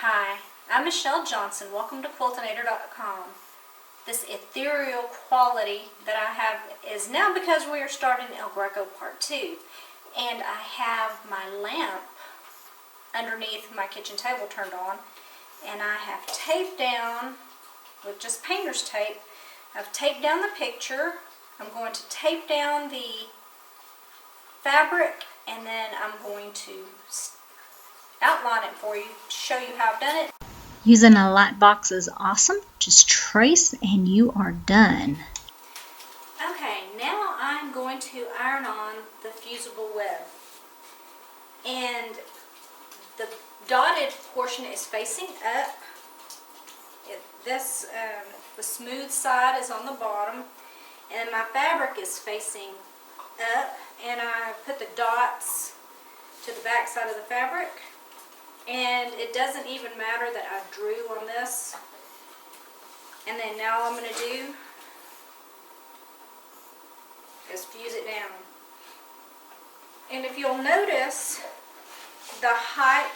Hi, I'm Michelle Johnson. Welcome to Quiltinator.com. This ethereal quality that I have is now because we are starting El Greco Part 2. And I have my lamp underneath my kitchen table turned on. And I have taped down, with just painter's tape, I've taped down the picture. I'm going to tape down the fabric, and then I'm going to outline it for you, show you how I've done it. Using a light box is awesome. Just trace and you are done. Okay, now I'm going to iron on the fusible web. And the dotted portion is facing up. The smooth side is on the bottom, and my fabric is facing up, and I put the dots to the back side of the fabric. And it doesn't even matter that I drew on this. And then now all I'm going to do is fuse it down. And if you'll notice, the height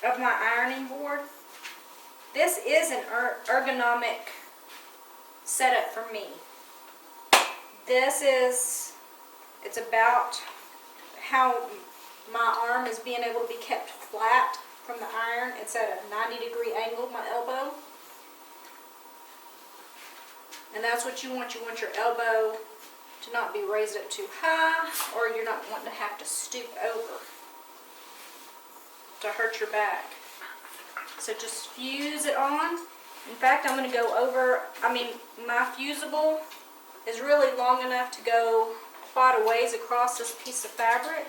of my ironing board, this is an ergonomic setup for me. It's about how my arm is being able to be kept flat from the iron. It's at a 90-degree angle with my elbow. And that's what you want. You want your elbow to not be raised up too high, or you're not wanting to have to stoop over to hurt your back. So just fuse it on. In fact, I'm going to go over, my fusible is really long enough to go quite a ways across this piece of fabric.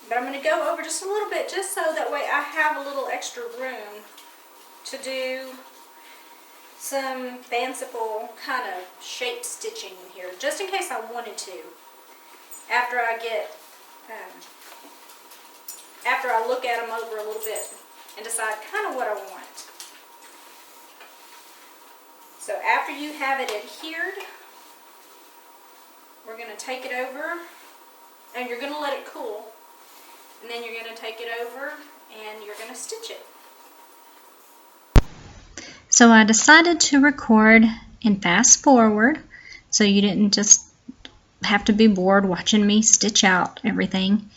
But I'm going to go over just a little bit, just so that way I have a little extra room to do some fanciful kind of shape stitching in here, just in case I wanted to. After I look at them over a little bit and decide kind of what I want. So after you have it adhered, we're going to take it over, and you're going to let it cool. And then you're going to take it over and you're going to stitch it. So I decided to record and fast forward so you didn't just have to be bored watching me stitch out everything.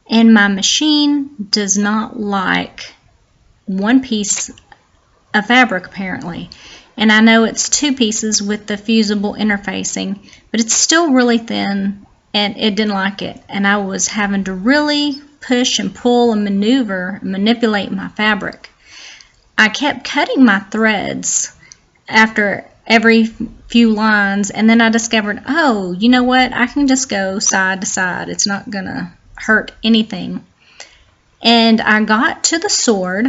And my machine does not like one piece of fabric apparently. And I know it's two pieces with the fusible interfacing, but it's still really thin and it didn't like it. And I was having to really push and pull and manipulate my fabric. I kept cutting my threads after every few lines, and then I discovered, oh, you know what? I can just go side to side. It's not gonna hurt anything. And I got to the sword,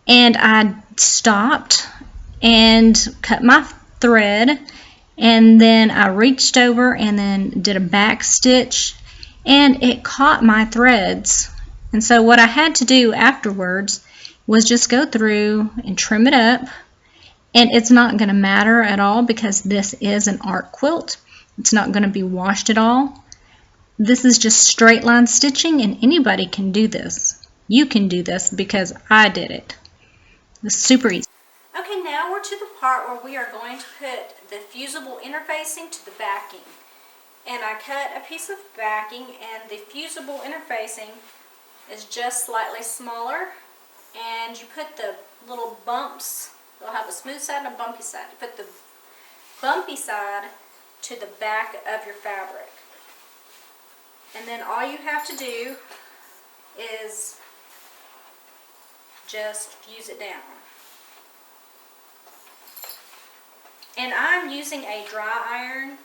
and I stopped and cut my thread, and then I reached over and then did a back stitch, and it caught my threads. And so what I had to do afterwards was just go through and trim it up. And it's not going to matter at all because this is an art quilt. It's not going to be washed at all. This is just straight line stitching, and anybody can do this. You can do this because I did it. It's super easy. Okay, now we're to the part where we are going to put the fusible interfacing to the backing. And I cut a piece of backing, and the fusible interfacing is just slightly smaller. And you put the little bumps, they'll have a smooth side and a bumpy side. You put the bumpy side to the back of your fabric. And then all you have to do is just fuse it down. And I'm using a dry iron.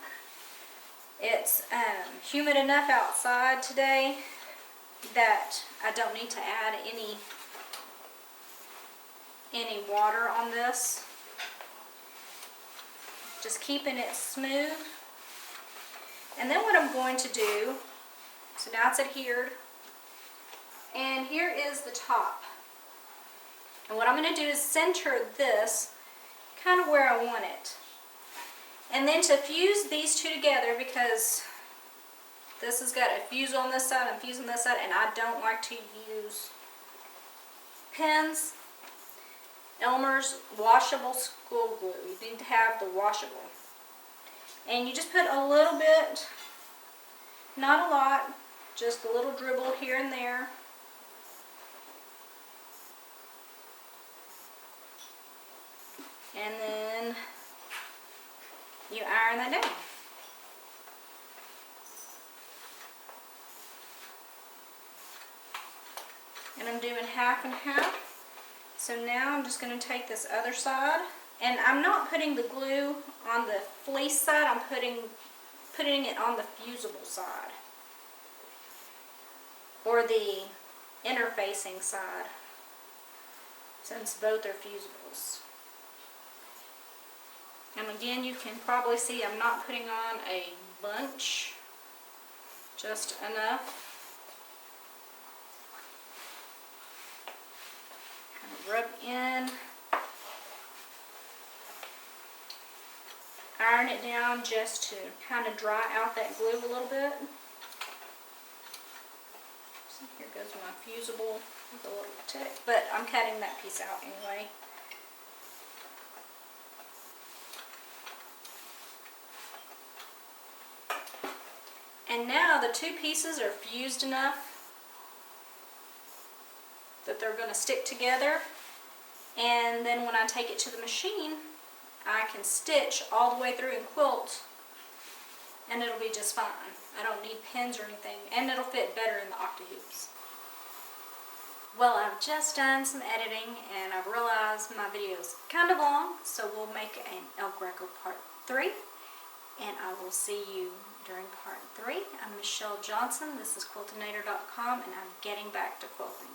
It's humid enough outside today that I don't need to add any water on this. Just keeping it smooth. And then what I'm going to do, so now it's adhered, and here is the top. And what I'm going to do is center this kind of where I want it. And then to fuse these two together, because This has got a fuse on this side and fuse on this side, and I don't like to use pins. Elmer's washable school glue. You need to have the washable. And you just put a little bit, not a lot, just a little dribble here and there. And then you iron that down. And I'm doing half and half. So now I'm just going to take this other side, and I'm not putting the glue on the fleece side, I'm putting it on the fusible side, or the interfacing side, since both are fusibles. And again, you can probably see I'm not putting on a bunch, just enough. Rub in, iron it down just to kind of dry out that glue a little bit. So here goes my fusible with a little tick, but I'm cutting that piece out anyway. And now the two pieces are fused enough that they're going to stick together, and then when I take it to the machine I can stitch all the way through and quilt, and it'll be just fine. I don't need pins or anything, and it'll fit better in the octahoops. Well, I've just done some editing and I've realized my video is kind of long, so we'll make an El Greco part 3, and I will see you during part 3. I'm Michelle Johnson, this is quiltinator.com, and I'm getting back to quilting.